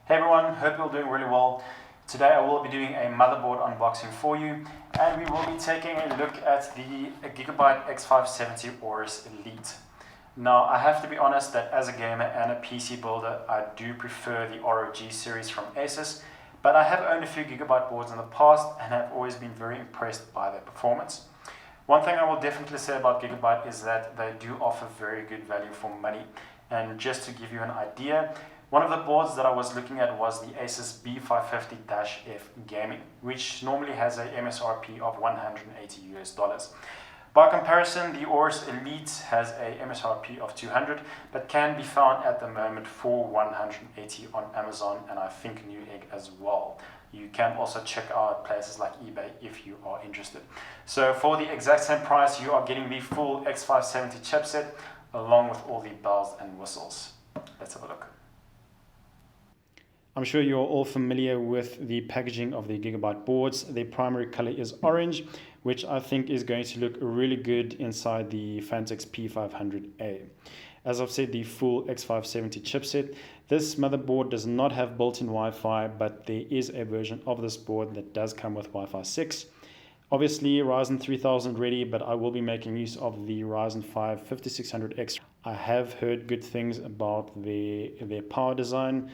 Hey everyone, hope you're doing really well. Today I will be doing a motherboard unboxing for you, and we will be taking a look at the Gigabyte X570 Aorus Elite. Now I have to be honest that as a gamer and a PC builder, I do prefer the ROG series from Asus, but I have owned a few Gigabyte boards in the past and have always been very impressed by their performance. One thing I will definitely say about Gigabyte is that they do offer very good value for money, and just to give you an idea, one of the boards that I was looking at was the Asus B550-F Gaming, which normally has a MSRP of $180 US. By comparison, the Aorus Elite has a MSRP of $200, but can be found at the moment for $180 on Amazon and I think Newegg as well. You can also check out places like eBay if you are interested. So for the exact same price, you are getting the full X570 chipset along with all the bells and whistles. Let's have a look. I'm sure you're all familiar with the packaging of the Gigabyte boards. The primary color is orange, which I think is going to look really good inside the Phanteks P500A. As I've said, the full X570 chipset. This motherboard does not have built-in Wi-Fi, but there is a version of this board that does come with Wi-Fi 6. Obviously Ryzen 3000 ready, but I will be making use of the Ryzen 5 5600X. I have heard good things about their power design,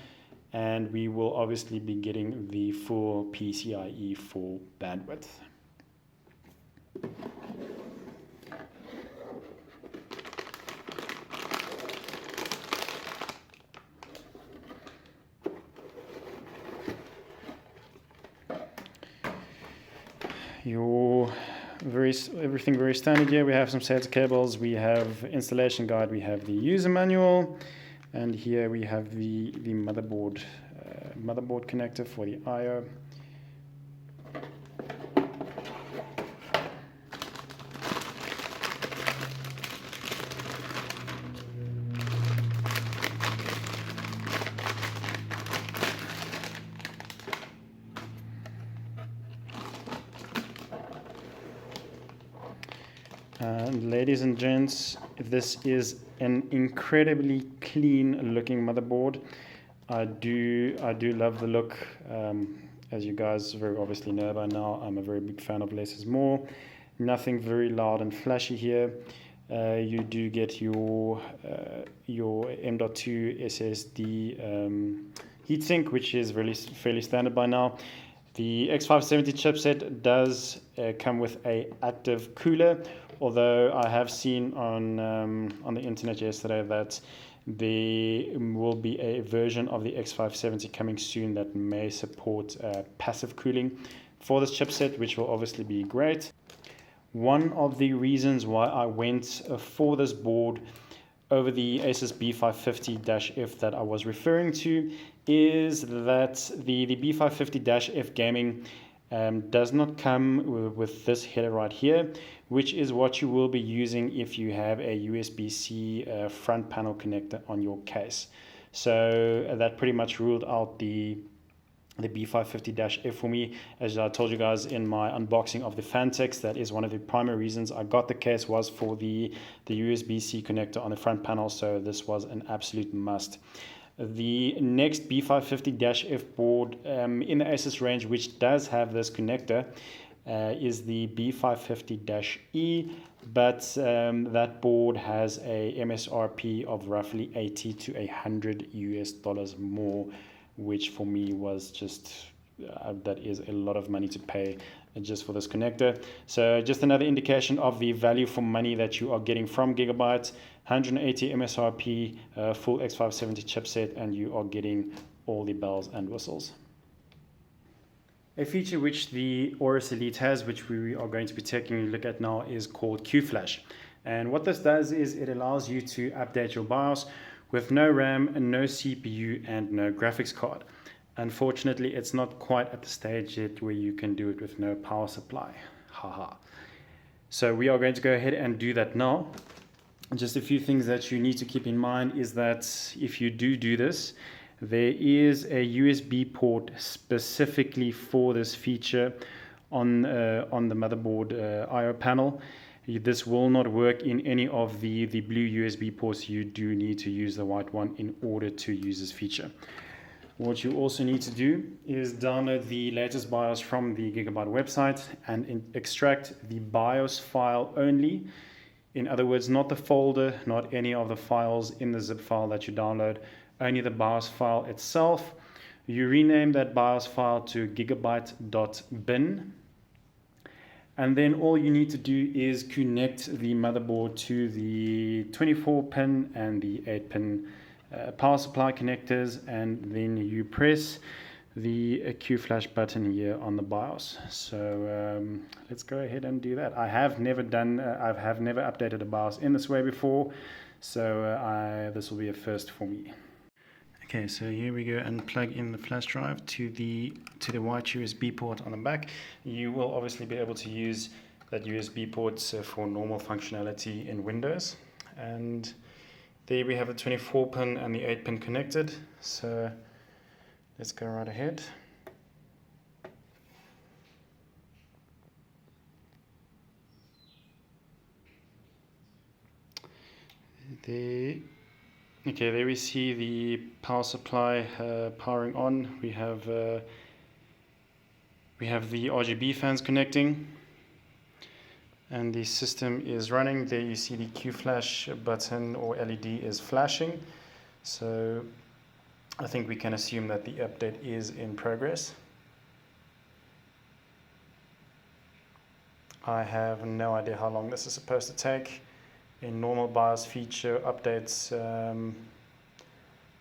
and we will obviously be getting the full PCIe 4 bandwidth. Everything very standard here. We have some SATA cables, we have installation guide, we have the user manual, and here we have the motherboard connector for the I/O. And ladies and gents, this is an incredibly clean looking motherboard. I do love the look. As you guys very obviously know by now, I'm a very big fan of less is more. Nothing very loud and flashy here. You do get your M.2 SSD heatsink, which is really fairly standard by now. The X570 chipset does come with an active cooler, although I have seen on the internet yesterday that there will be a version of the X570 coming soon that may support passive cooling for this chipset, which will obviously be great. One of the reasons why I went for this board over the Asus B550-F that I was referring to is that the B550-F Gaming does not come with this header right here, which is what you will be using if you have a USB-C front panel connector on your case. So that pretty much ruled out the B550-F for me. As I told you guys in my unboxing of the Phanteks, that is one of the primary reasons I got the case was for the USB-C connector on the front panel, so this was an absolute must. The next B550-F board in the Asus range, which does have this connector, is the B550-E, but that board has a MSRP of roughly $80 to $100 more, which for me was just that is a lot of money to pay just for this connector. So just another indication of the value for money that you are getting from Gigabyte. 180 MSRP, full X570 chipset, and you are getting all the bells and whistles. A feature which the Aorus Elite has, which we are going to be taking a look at now, is called QFlash. And what this does is it allows you to update your BIOS with no RAM, no CPU, and no graphics card. Unfortunately, it's not quite at the stage yet where you can do it with no power supply. Haha. So we are going to go ahead and do that now. Just a few things that you need to keep in mind is that if you do this, there is a USB port specifically for this feature on the motherboard I/O panel. This will not work in any of the blue USB ports. You do need to use the white one in order to use this feature. What you also need to do is download the latest BIOS from the Gigabyte website and extract the BIOS file only. In other words, not the folder, not any of the files in the zip file that you download, only the BIOS file itself. You rename that BIOS file to gigabyte.bin. And then all you need to do is connect the motherboard to the 24-pin and the 8-pin power supply connectors, and then you press the Q flash button here on the BIOS. So let's go ahead and do that. I have never updated a BIOS in this way before, so this will be a first for me. Okay, so here we go, and plug in the flash drive to the white USB port on the back. You will obviously be able to use that USB port for normal functionality in Windows. And there we have the 24-pin and the 8-pin connected. So let's go right ahead. Okay, there we see the power supply powering on. We have the RGB fans connecting, and the system is running. There you see the Q flash button or LED is flashing. So I think we can assume that the update is in progress. I have no idea how long this is supposed to take. In normal BIOS feature updates,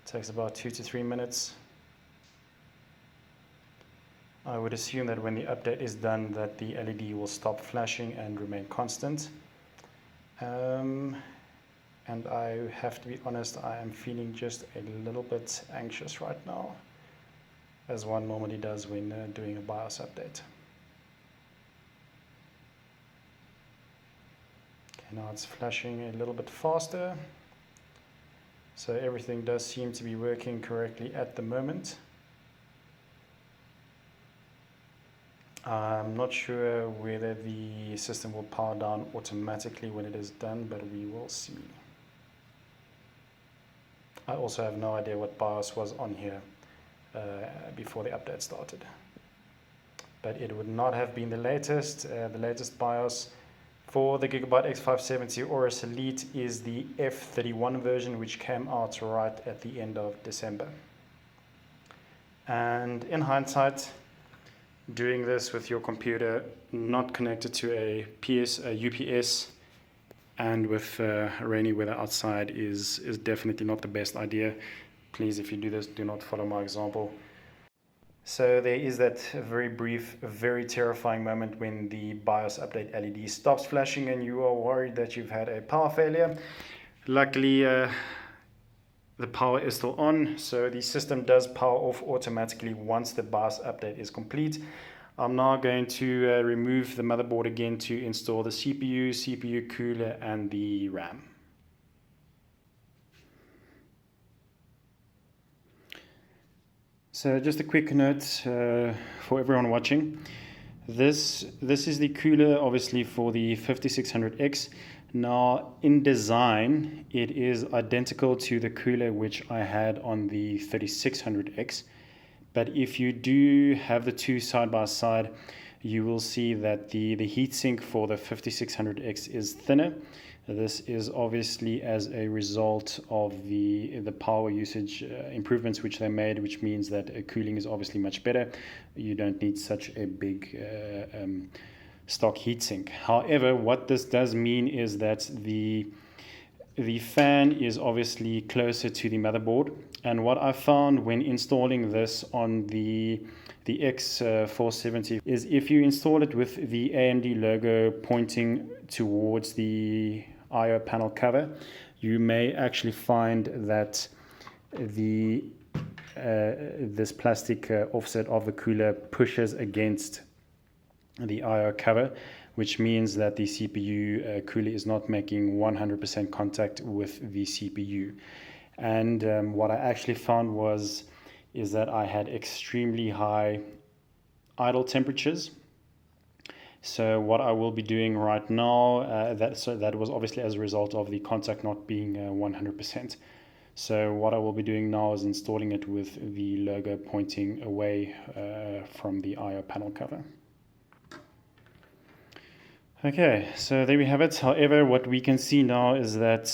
takes about 2 to 3 minutes. I would assume that when the update is done, that the LED will stop flashing and remain constant. And I have to be honest, I am feeling just a little bit anxious right now, as one normally does when doing a BIOS update. Now it's flashing a little bit faster, so everything does seem to be working correctly at the moment. I'm not sure whether the system will power down automatically when it is done, but we will see. I also have no idea what BIOS was on here before the update started, but it would not have been the latest. The latest BIOS for the Gigabyte X570 Aorus Elite is the F31 version, which came out right at the end of December. And in hindsight, doing this with your computer not connected to a UPS and with rainy weather outside is definitely not the best idea. Please, if you do this, do not follow my example. So there is that very brief, very terrifying moment when the BIOS update LED stops flashing and you are worried that you've had a power failure. Luckily, the power is still on, so the system does power off automatically once the BIOS update is complete. I'm now going to remove the motherboard again to install the CPU cooler, and the RAM. So just a quick note for everyone watching. This is the cooler, obviously, for the 5600X. Now, in design, it is identical to the cooler which I had on the 3600X. But if you do have the two side by side, you will see that the heatsink for the 5600X is thinner. This is obviously as a result of the power usage improvements which they made, which means that cooling is obviously much better. You don't need such a big stock heatsink. However, what this does mean is that the fan is obviously closer to the motherboard, and what I found when installing this on the X470 is if you install it with the AMD logo pointing towards the I/O panel cover, you may actually find that this plastic offset of the cooler pushes against the I/O cover, which means that the CPU cooler is not making 100% contact with the CPU. And what I actually found is that I had extremely high idle temperatures. So what I will be doing right now, that was obviously as a result of the contact not being 100%. So what I will be doing now is installing it with the logo pointing away from the I/O panel cover. Okay, so there we have it. However, what we can see now is that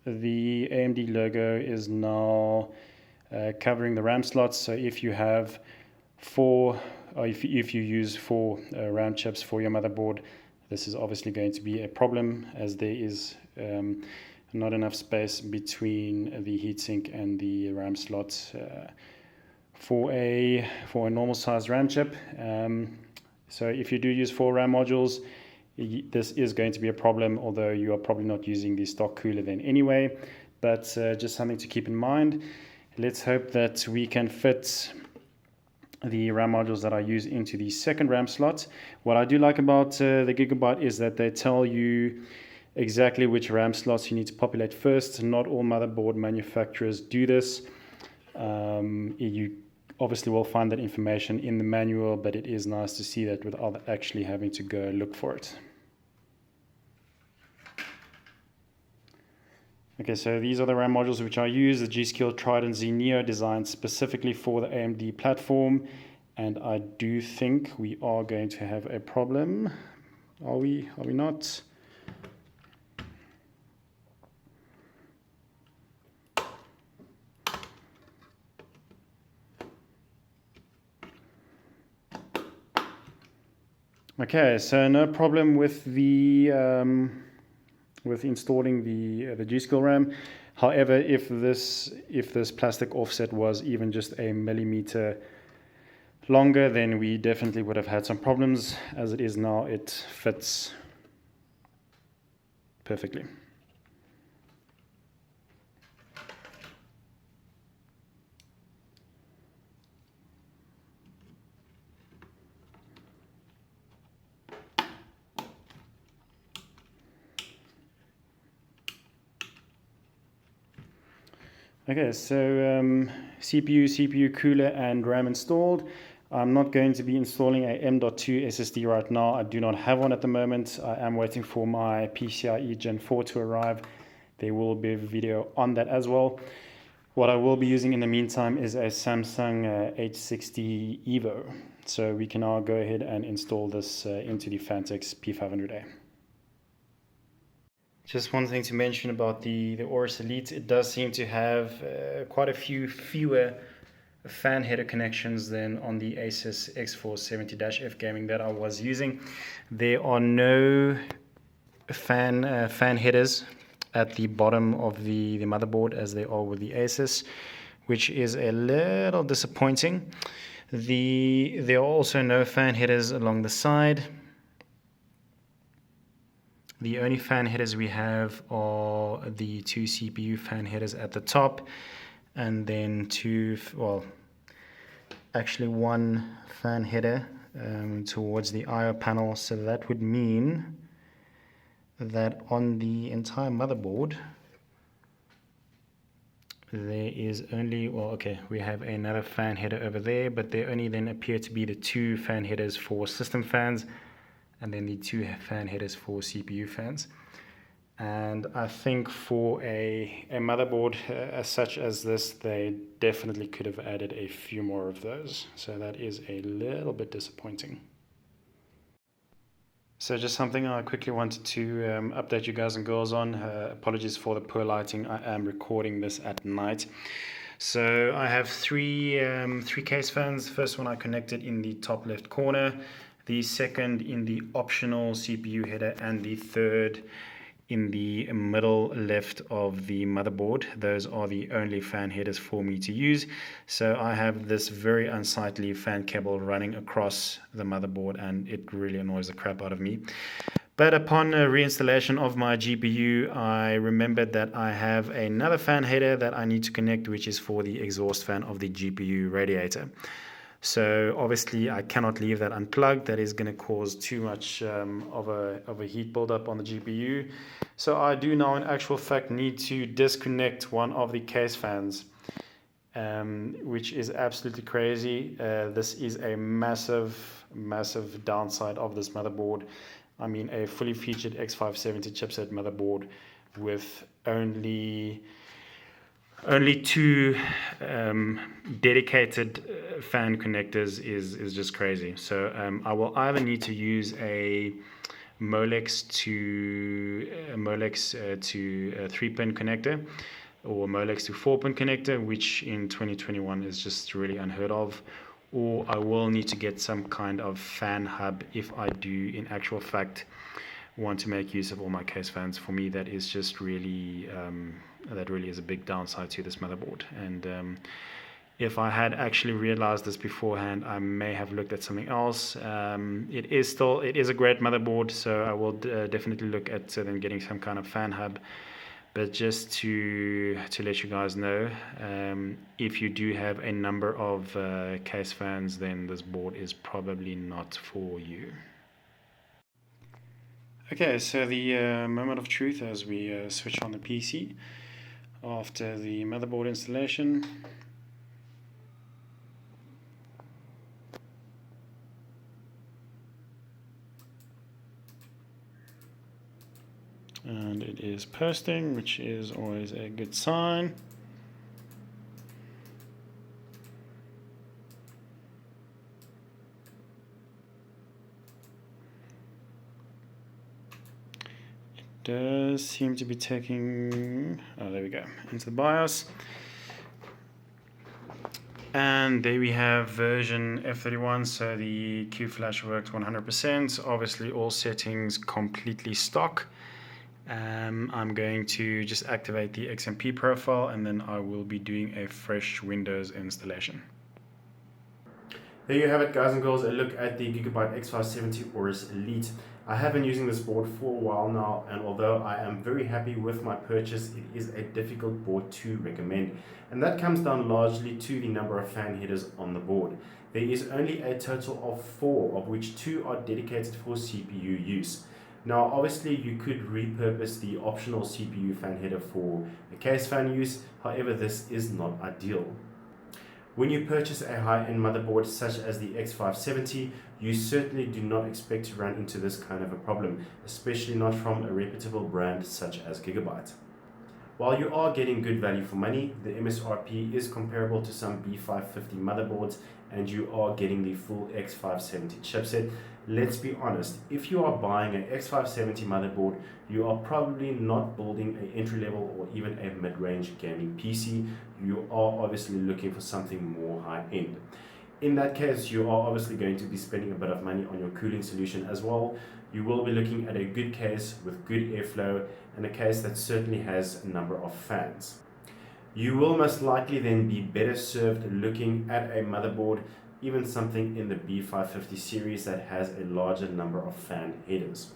the AMD logo is now covering the RAM slots. So if you have if you use 4 RAM chips for your motherboard, this is obviously going to be a problem, as there is not enough space between the heatsink and the RAM slots for a normal size RAM chip. So if you do use 4 RAM modules, this is going to be a problem, although you are probably not using the stock cooler then anyway. But just something to keep in mind. Let's hope that we can fit the RAM modules that I use into the second RAM slot. What I do like about the Gigabyte is that they tell you exactly which RAM slots you need to populate first. Not all motherboard manufacturers do this. You obviously will find that information in the manual, but it is nice to see that without actually having to go look for it. Okay, so these are the RAM modules which I use, the G.Skill Trident Z Neo, designed specifically for the AMD platform. And I do think we are going to have a problem. Are we not? Okay, so no problem with the with installing the G.Skill RAM. However, if this plastic offset was even just a millimeter longer, then we definitely would have had some problems. As it is now, it fits perfectly. Okay, so CPU cooler and RAM installed. I'm not going to be installing a M.2 SSD right now. I do not have one at the moment. I am waiting for my PCIe Gen 4 to arrive. There will be a video on that as well. What I will be using in the meantime is a Samsung H60 Evo. So we can now go ahead and install this into the Phanteks P500A. Just one thing to mention about the Aorus Elite, it does seem to have quite a fewer fan header connections than on the Asus X470-F gaming that I was using. There are no fan headers at the bottom of the motherboard as they are with the Asus, which is a little disappointing. There are also no fan headers along the side. The only fan headers we have are the 2 CPU fan headers at the top, and then actually one fan header towards the I/O panel. So that would mean that on the entire motherboard there is only, we have another fan header over there, but there only then appear to be the 2 fan headers for system fans, and then the 2 fan headers for CPU fans. And I think for a motherboard as such as this, they definitely could have added a few more of those. So that is a little bit disappointing. So just something I quickly wanted to update you guys and girls on. Apologies for the poor lighting. I am recording this at night. So I have three case fans. First one I connected in the top left corner, the second in the optional CPU header, and the third in the middle left of the motherboard. Those are the only fan headers for me to use. So I have this very unsightly fan cable running across the motherboard, and it really annoys the crap out of me. But upon reinstallation of my GPU, I remembered that I have another fan header that I need to connect, which is for the exhaust fan of the GPU radiator. So obviously I cannot leave that unplugged. That is going to cause too much of a heat buildup on the GPU. So I do now in actual fact need to disconnect one of the case fans, which is absolutely crazy. This is a massive downside of this motherboard. I mean, a fully featured X570 chipset motherboard with only only two dedicated fan connectors is just crazy. So I will either need to use a Molex to 3-pin connector, or Molex to 4-pin connector, which in 2021 is just really unheard of, or I will need to get some kind of fan hub if I do in actual fact want to make use of all my case fans. For me, that is just really that really is a big downside to this motherboard. And if I had actually realized this beforehand, I may have looked at something else. It is a great motherboard, so I will definitely look at then getting some kind of fan hub. But just to let you guys know, if you do have a number of case fans, then this board is probably not for you. Okay, so the moment of truth as we switch on the PC after the motherboard installation. And it is posting, which is always a good sign. It does seem to be taking, oh, there we go, into the BIOS. And there we have version F31, so the Q flash works 100%. Obviously all settings completely stock. I'm going to just activate the XMP profile, and then I will be doing a fresh Windows installation. There you have it, guys and girls, a look at the Gigabyte X570 Aorus Elite. I have been using this board for a while now, and although I am very happy with my purchase, it is a difficult board to recommend. And that comes down largely to the number of fan headers on the board. There is only a total of 4, of which 2 are dedicated for CPU use. Now obviously you could repurpose the optional CPU fan header for the case fan use, however this is not ideal. When you purchase a high-end motherboard such as the X570, you certainly do not expect to run into this kind of a problem, especially not from a reputable brand such as Gigabyte. While you are getting good value for money, the MSRP is comparable to some B550 motherboards, and you are getting the full X570 chipset. Let's be honest, if you are buying an X570 motherboard, you are probably not building an entry-level or even a mid-range gaming PC. You are obviously looking for something more high-end. In that case, you are obviously going to be spending a bit of money on your cooling solution as well. You will be looking at a good case with good airflow and a case that certainly has a number of fans. You will most likely then be better served looking at a motherboard, even something in the B550 series that has a larger number of fan headers.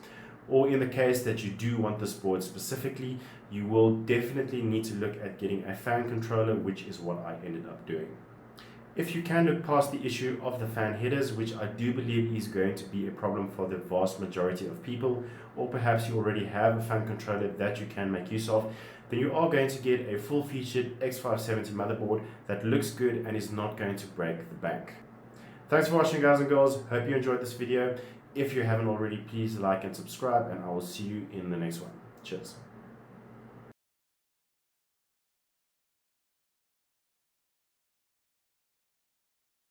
Or in the case that you do want this board specifically, you will definitely need to look at getting a fan controller, which is what I ended up doing. If you can look past the issue of the fan headers, which I do believe is going to be a problem for the vast majority of people, or perhaps you already have a fan controller that you can make use of, then you are going to get a full-featured X570 motherboard that looks good and is not going to break the bank. Thanks for watching, guys and girls. Hope you enjoyed this video. If you haven't already, please like and subscribe, and I will see you in the next one. Cheers.